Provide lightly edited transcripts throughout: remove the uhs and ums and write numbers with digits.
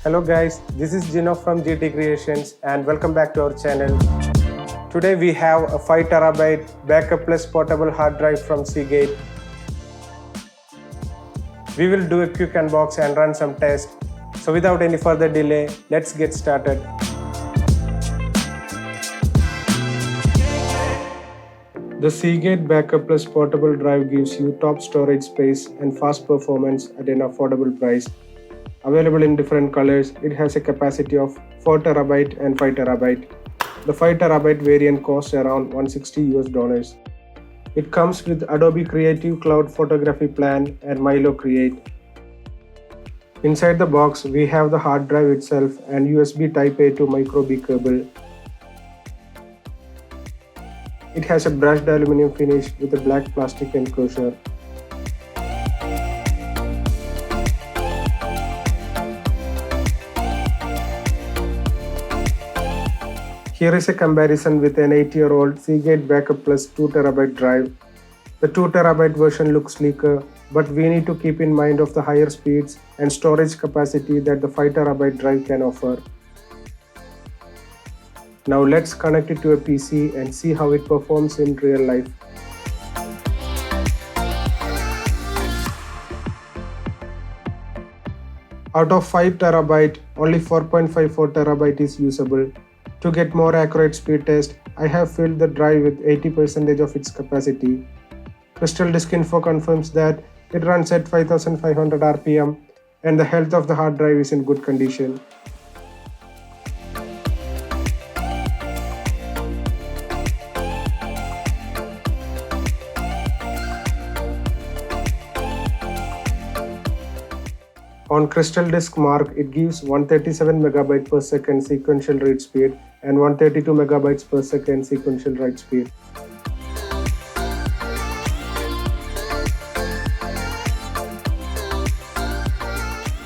Hello guys, this is Gino from GT Creations and welcome back to our channel. Today we have a 5TB backup plus portable hard drive from Seagate. We will do a quick unbox and run some tests. So without any further delay, let's get started. The Seagate Backup Plus portable drive gives you top storage space and fast performance at an affordable price. Available in different colors, it has a capacity of 4TB and 5TB. The 5TB variant costs around $160. It comes with Adobe Creative Cloud Photography Plan and Milo Create. Inside the box, we have the hard drive itself and USB Type-A to micro-B cable. It has a brushed aluminum finish with a black plastic enclosure. Here is a comparison with an 8-year-old Seagate Backup Plus 2TB drive. The 2TB version looks sleeker, but we need to keep in mind of the higher speeds and storage capacity that the 5TB drive can offer. Now let's connect it to a PC and see how it performs in real life. Out of 5TB, only 4.54 TB is usable. To get more accurate speed test, I have filled the drive with 80% of its capacity. Crystal Disk Info confirms that it runs at 5500 RPM and the health of the hard drive is in good condition. On Crystal Disk Mark, it gives 137 MB per second sequential read speed and 132 MB per second sequential write speed.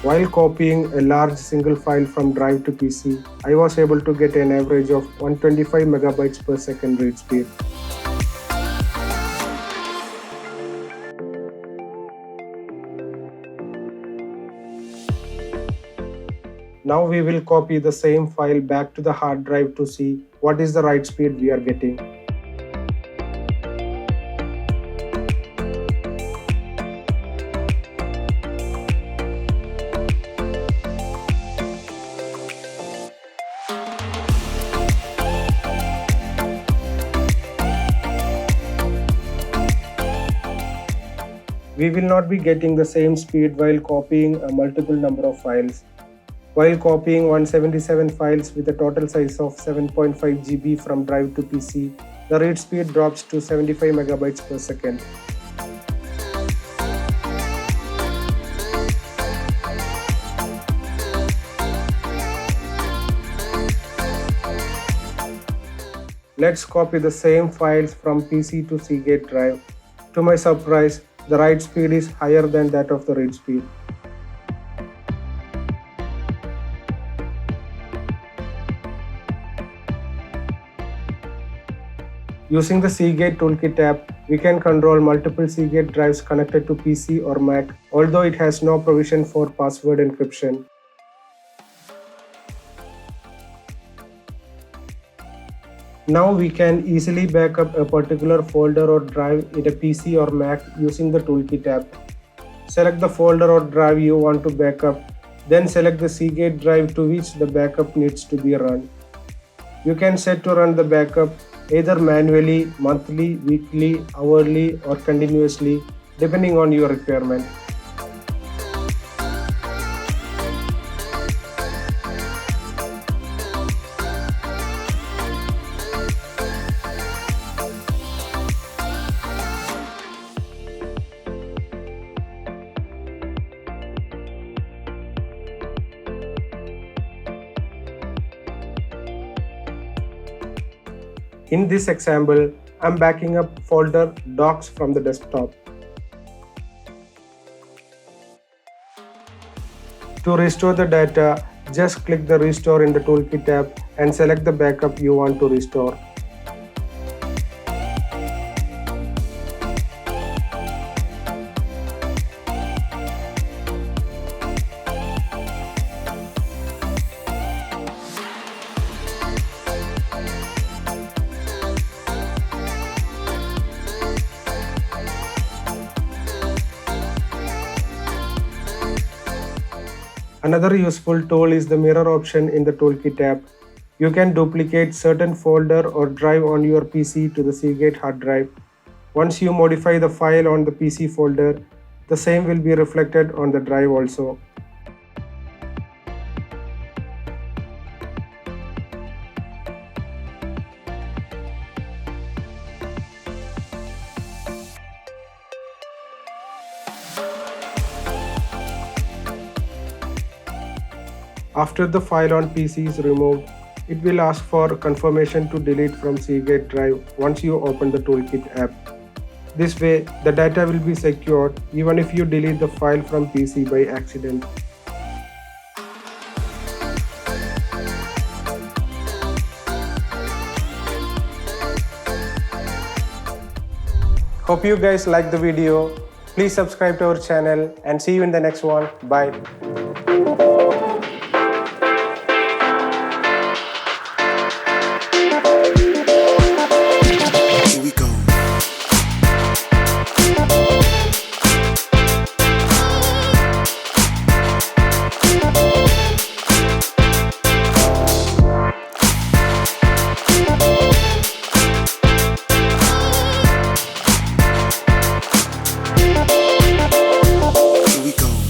While copying a large single file from drive to PC, I was able to get an average of 125 MB per second read speed. Now we will copy the same file back to the hard drive to see what is the write speed we are getting. We will not be getting the same speed while copying a multiple number of files. While copying 177 files with a total size of 7.5 GB from drive to PC, the read speed drops to 75 MB per second. Let's copy the same files from PC to Seagate drive. To my surprise, the write speed is higher than that of the read speed. Using the Seagate Toolkit app, we can control multiple Seagate drives connected to PC or Mac, although it has no provision for password encryption. Now we can easily back up a particular folder or drive in a PC or Mac using the Toolkit app. Select the folder or drive you want to back up, then select the Seagate drive to which the backup needs to be run. You can set to run the backup either manually, monthly, weekly, hourly, or continuously, depending on your requirement. In this example, I'm backing up folder docs from the desktop. To restore the data, just click the Restore in the Toolkit app and select the backup you want to restore. Another useful tool is the mirror option in the Toolkit app. You can duplicate certain folder or drive on your PC to the Seagate hard drive. Once you modify the file on the PC folder, the same will be reflected on the drive also. After the file on PC is removed, it will ask for confirmation to delete from Seagate drive once you open the Toolkit app. This way, the data will be secured even if you delete the file from PC by accident. Hope you guys liked the video. Please subscribe to our channel and see you in the next one. Bye.